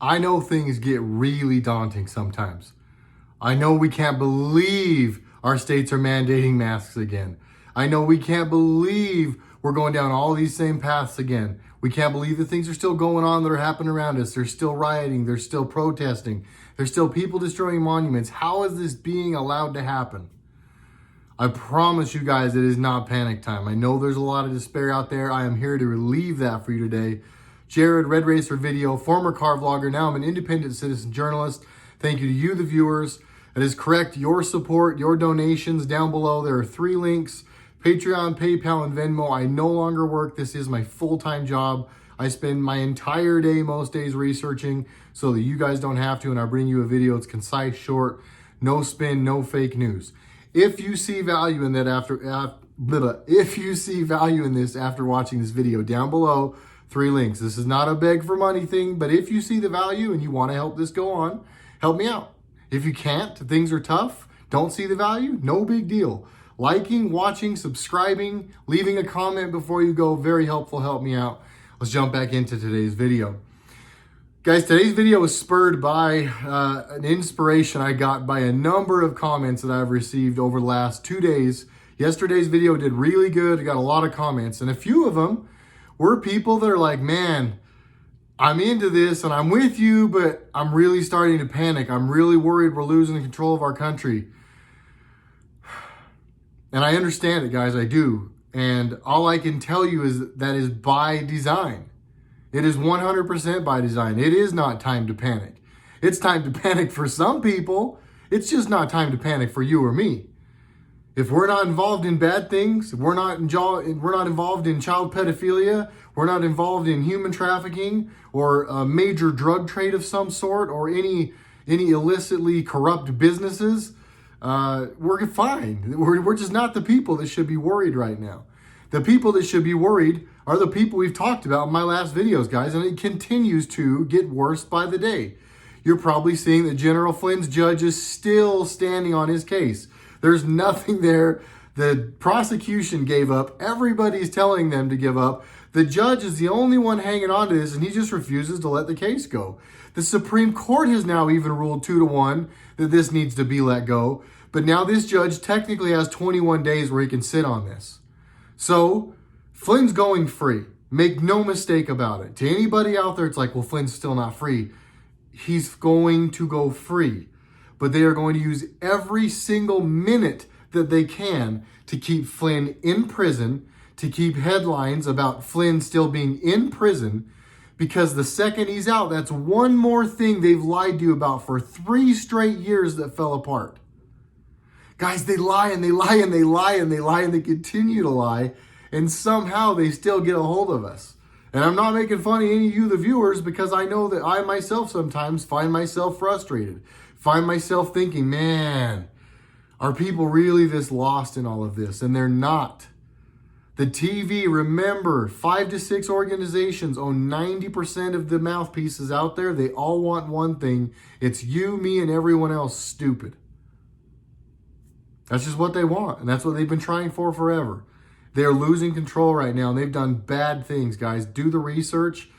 I know things get really daunting sometimes. I know we can't believe our states are mandating masks again. I know we can't believe we're going down all these same paths again. We can't believe that things are still going on that are happening around us. There's still rioting. There's still protesting. There's still people destroying monuments. How is this being allowed to happen? I promise you guys it is not panic time. I know there's a lot of despair out there. I am here to relieve that for you today. Jared, Red Racer Video, former car vlogger. Now I'm an independent citizen journalist. Thank you to you, the viewers. That is correct. Your support, your donations down below. There are 3 links: Patreon, PayPal, and Venmo. I no longer work. This is my full-time job. I spend my entire day, most days, researching so that you guys don't have to, and I bring you a video. It's concise, short, no spin, no fake news. If you see value in that if you see value in this after watching this video, down below, 3 links. This is not a beg for money thing, but if you see the value and you want to help this go on, help me out. If you can't, things are tough, don't see the value, no big deal. Liking, watching, subscribing, leaving a comment before you go, very helpful, help me out. Let's jump back into today's video. Guys, today's video was spurred by an inspiration I got by a number of comments that I've received over the last 2 days. Yesterday's video did really good. I got a lot of comments, and a few of them were people that are like, man, I'm into this and I'm with you, but I'm really starting to panic. I'm really worried we're losing control of our country. And I understand it, guys, I do. And all I can tell you is that is by design. It is 100% by design. It is not time to panic. It's time to panic for some people. It's just not time to panic for you or me. If we're not involved in bad things, if we're not involved in child pedophilia, we're not involved in human trafficking or a major drug trade of some sort or any illicitly corrupt businesses, we're fine. We're just not the people that should be worried right now. The people that should be worried are the people we've talked about in my last videos, guys, and it continues to get worse by the day. You're probably seeing that General Flynn's judge is still standing on his case. There's nothing there. The prosecution gave up. Everybody's telling them to give up. The judge is the only one hanging on to this, and he just refuses to let the case go. The Supreme Court has now even ruled 2-1 that this needs to be let go. But now this judge technically has 21 days where he can sit on this. So Flynn's going free. Make no mistake about it. To anybody out there, it's like, well, Flynn's still not free. He's going to go free. But they are going to use every single minute that they can to keep Flynn in prison, to keep headlines about Flynn still being in prison, because the second he's out, that's one more thing they've lied to you about for 3 straight years that fell apart. Guys, they lie and they lie and they lie and they lie and they continue to lie, and somehow they still get a hold of us. And I'm not making fun of any of you, the viewers, because I know that I myself sometimes find myself frustrated, find myself thinking, man, are people really this lost in all of this? And they're not. The TV, remember, 5 to 6 organizations own 90% of the mouthpieces out there. They all want one thing. It's you, me, and everyone else stupid. That's just what they want, and that's what they've been trying for forever. They're losing control right now, and they've done bad things, guys. Do the research.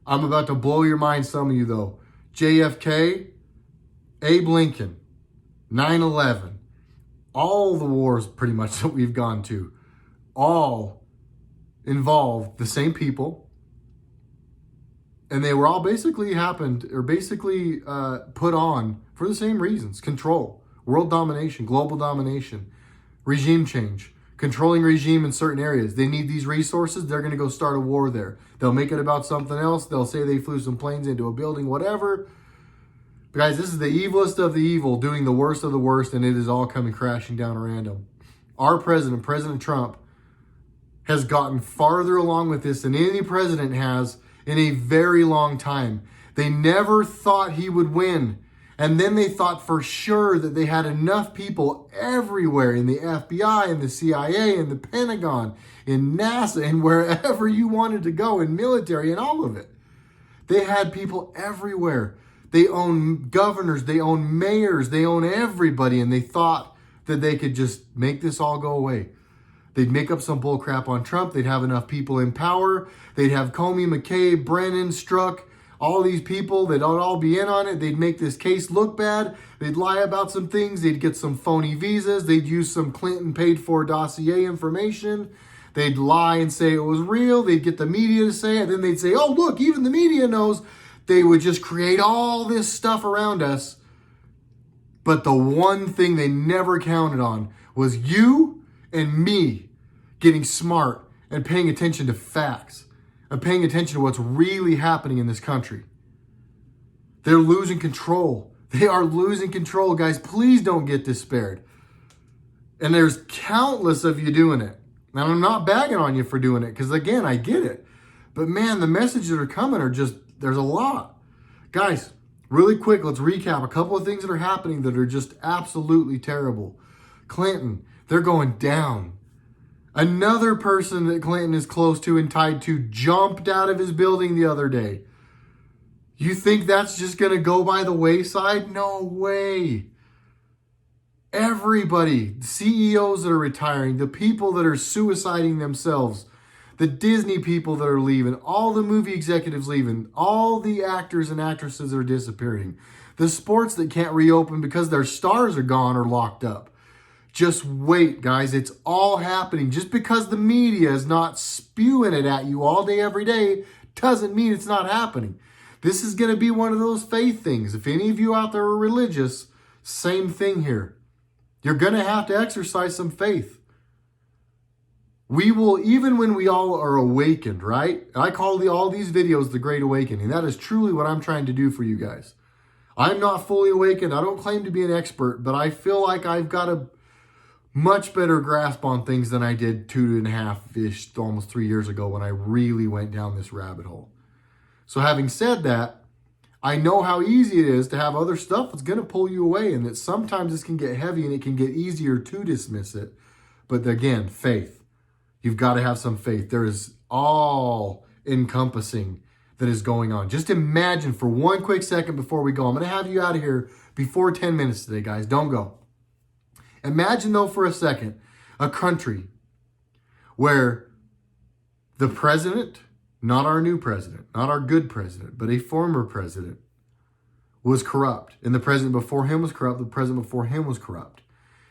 I'm about to blow your mind, some of you, though. JFK, Abe Lincoln, 9/11, all the wars pretty much that we've gone to, all involved the same people, and they were all basically put on for the same reasons: control. World domination, global domination, regime change, controlling regime in certain areas. They need these resources. They're going to go start a war there. They'll make it about something else. They'll say they flew some planes into a building, whatever. But guys, this is the evilest of the evil doing the worst of the worst, and it is all coming crashing down around them. Our president, President Trump, has gotten farther along with this than any president has in a very long time. They never thought he would win. And then they thought for sure that they had enough people everywhere in the FBI and the CIA and the Pentagon, in NASA and wherever you wanted to go, in military and all of it. They had people everywhere. They own governors, they own mayors, they own everybody, and they thought that they could just make this all go away. They'd make up some bull crap on Trump. They'd have enough people in power. They'd have Comey, McCabe, Brennan, Strzok, all these people that don't all be in on it. They'd make this case look bad. They'd lie about some things. They'd get some phony visas. They'd use some Clinton paid for dossier information. They'd lie and say it was real. They'd get the media to say it. Then they'd say, oh, look, even the media knows. They would just create all this stuff around us. But the one thing they never counted on was you and me getting smart and paying attention to facts and paying attention to what's really happening in this country. They're losing control. They are losing control, guys. Please don't get despaired. And there's countless of you doing it. Now, I'm not bagging on you for doing it because, again, I get it. But, man, the messages that are coming are just, there's a lot. Guys, really quick, let's recap a couple of things that are happening that are just absolutely terrible. Clinton, they're going down. Another person that Clinton is close to and tied to jumped out of his building the other day. You think that's just going to go by the wayside? No way. Everybody, the CEOs that are retiring, the people that are suiciding themselves, the Disney people that are leaving, all the movie executives leaving, all the actors and actresses that are disappearing, the sports that can't reopen because their stars are gone or locked up. Just wait, guys. It's all happening. Just because the media is not spewing it at you all day, every day, doesn't mean it's not happening. This is going to be one of those faith things. If any of you out there are religious, same thing here. You're going to have to exercise some faith. We will, even when we all are awakened, right? I call all these videos the Great Awakening. That is truly what I'm trying to do for you guys. I'm not fully awakened. I don't claim to be an expert, but I feel like I've got a much better grasp on things than I did 2.5-ish, almost 3 years ago when I really went down this rabbit hole. So having said that, I know how easy it is to have other stuff that's going to pull you away, and that sometimes this can get heavy and it can get easier to dismiss it. But again, faith. You've got to have some faith. There is all encompassing that is going on. Just imagine for one quick second before we go. I'm going to have you out of here before 10 minutes today, guys. Don't go. Imagine, though, for a second, a country where the president, not our new president, not our good president, but a former president, was corrupt. And the president before him was corrupt. The president before him was corrupt.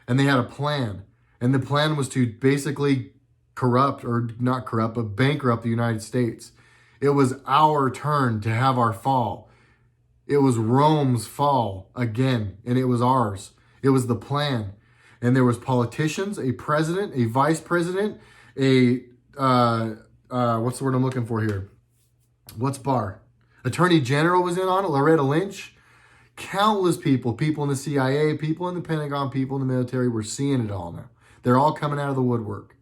And they had a plan. And the plan was to basically corrupt, or not corrupt, but bankrupt the United States. It was our turn to have our fall. It was Rome's fall again, and it was ours. It was the plan. And there was politicians, a president, a vice president, what's the word I'm looking for here? What's bar? Attorney General was in on it, Loretta Lynch. Countless people in the CIA, people in the Pentagon, people in the military, we're seeing it all now. They're all coming out of the woodwork.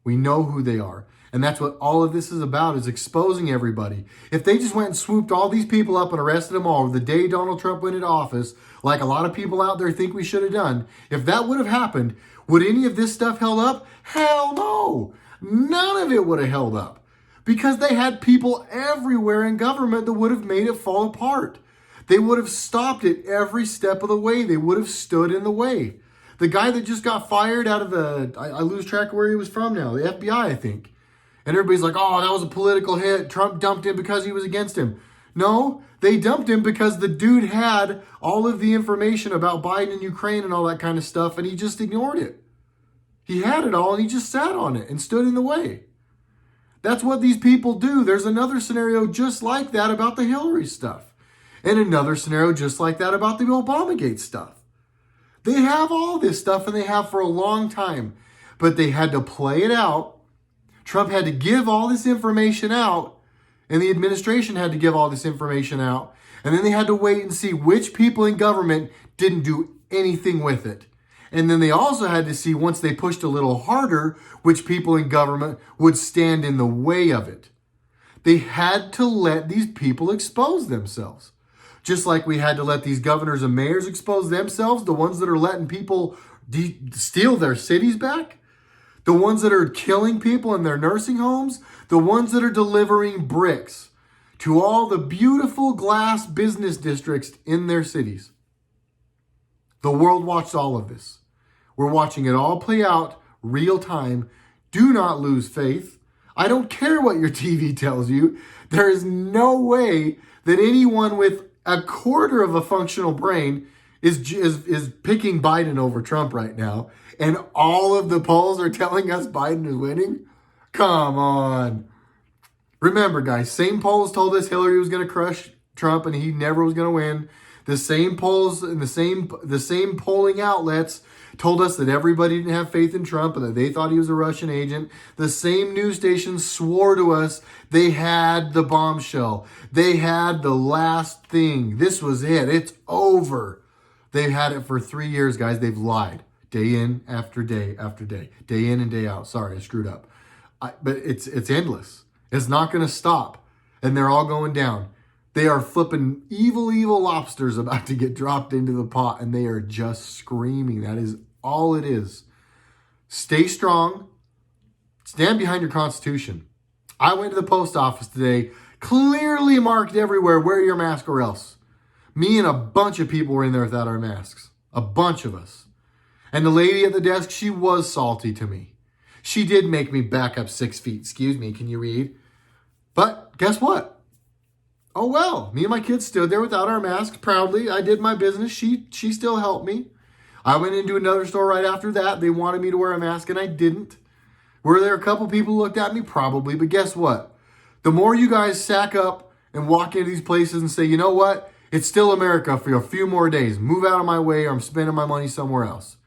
We know who they are. And that's what all of this is about, is exposing everybody. If they just went and swooped all these people up and arrested them all the day Donald Trump went into office, like a lot of people out there think we should have done, if that would have happened, would any of this stuff held up? Hell no. None of it would have held up. Because they had people everywhere in government that would have made it fall apart. They would have stopped it every step of the way. They would have stood in the way. The guy that just got fired out of I lose track of where he was from now, the FBI, I think. And everybody's like, oh, that was a political hit. Trump dumped him because he was against him. No, they dumped him because the dude had all of the information about Biden and Ukraine and all that kind of stuff, and he just ignored it. He had it all, and he just sat on it and stood in the way. That's what these people do. There's another scenario just like that about the Hillary stuff. And another scenario just like that about the Obamagate stuff. They have all this stuff, and they have for a long time. But they had to play it out. Trump had to give all this information out, and the administration had to give all this information out. And then they had to wait and see which people in government didn't do anything with it. And then they also had to see, once they pushed a little harder, which people in government would stand in the way of it. They had to let these people expose themselves. Just like we had to let these governors and mayors expose themselves, the ones that are letting people steal their cities back, the ones that are killing people in their nursing homes, the ones that are delivering bricks to all the beautiful glass business districts in their cities. The world watched all of this. We're watching it all play out real time. Do not lose faith. I don't care what your TV tells you. There is no way that anyone with a quarter of a functional brain is picking Biden over Trump right now, and all of the polls are telling us Biden is winning? Come on. Remember, guys, same polls told us Hillary was going to crush Trump and he never was going to win. The same polls and the same polling outlets told us that everybody didn't have faith in Trump and that they thought he was a Russian agent. The same news stations swore to us they had the bombshell. They had the last thing. This was it. It's over. They've had it for 3 years, guys. They've lied day in after day after day. Day in and day out. Sorry, I screwed up. But it's endless. It's not going to stop. And they're all going down. They are flipping evil lobsters about to get dropped into the pot, and they are just screaming. That is all it is. Stay strong. Stand behind your Constitution. I went to the post office today, clearly marked everywhere, wear your mask or else. Me and a bunch of people were in there without our masks. A bunch of us. And the lady at the desk, she was salty to me. She did make me back up 6 feet. Excuse me, can you read? But guess what? Oh well, me and my kids stood there without our masks proudly. I did my business. She still helped me. I went into another store right after that. They wanted me to wear a mask and I didn't. Were there a couple people who looked at me? Probably. But guess what? The more you guys sack up and walk into these places and say, you know what? It's still America for a few more days. Move out of my way or I'm spending my money somewhere else.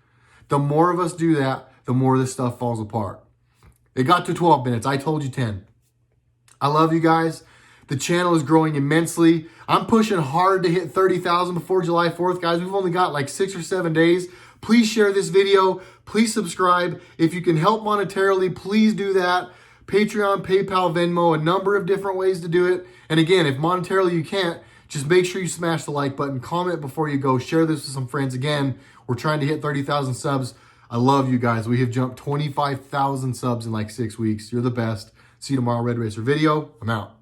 The more of us do that, the more this stuff falls apart. It got to 12 minutes. I told you 10. I love you guys. The channel is growing immensely. I'm pushing hard to hit 30,000 before July 4th, guys. We've only got like 6 or 7 days. Please share this video. Please subscribe. If you can help monetarily, please do that. Patreon, PayPal, Venmo, a number of different ways to do it. And again, if monetarily you can't, just make sure you smash the like button, comment before you go, share this with some friends. Again, we're trying to hit 30,000 subs. I love you guys. We have jumped 25,000 subs in like 6 weeks. You're the best. See you tomorrow, Red Racer video. I'm out.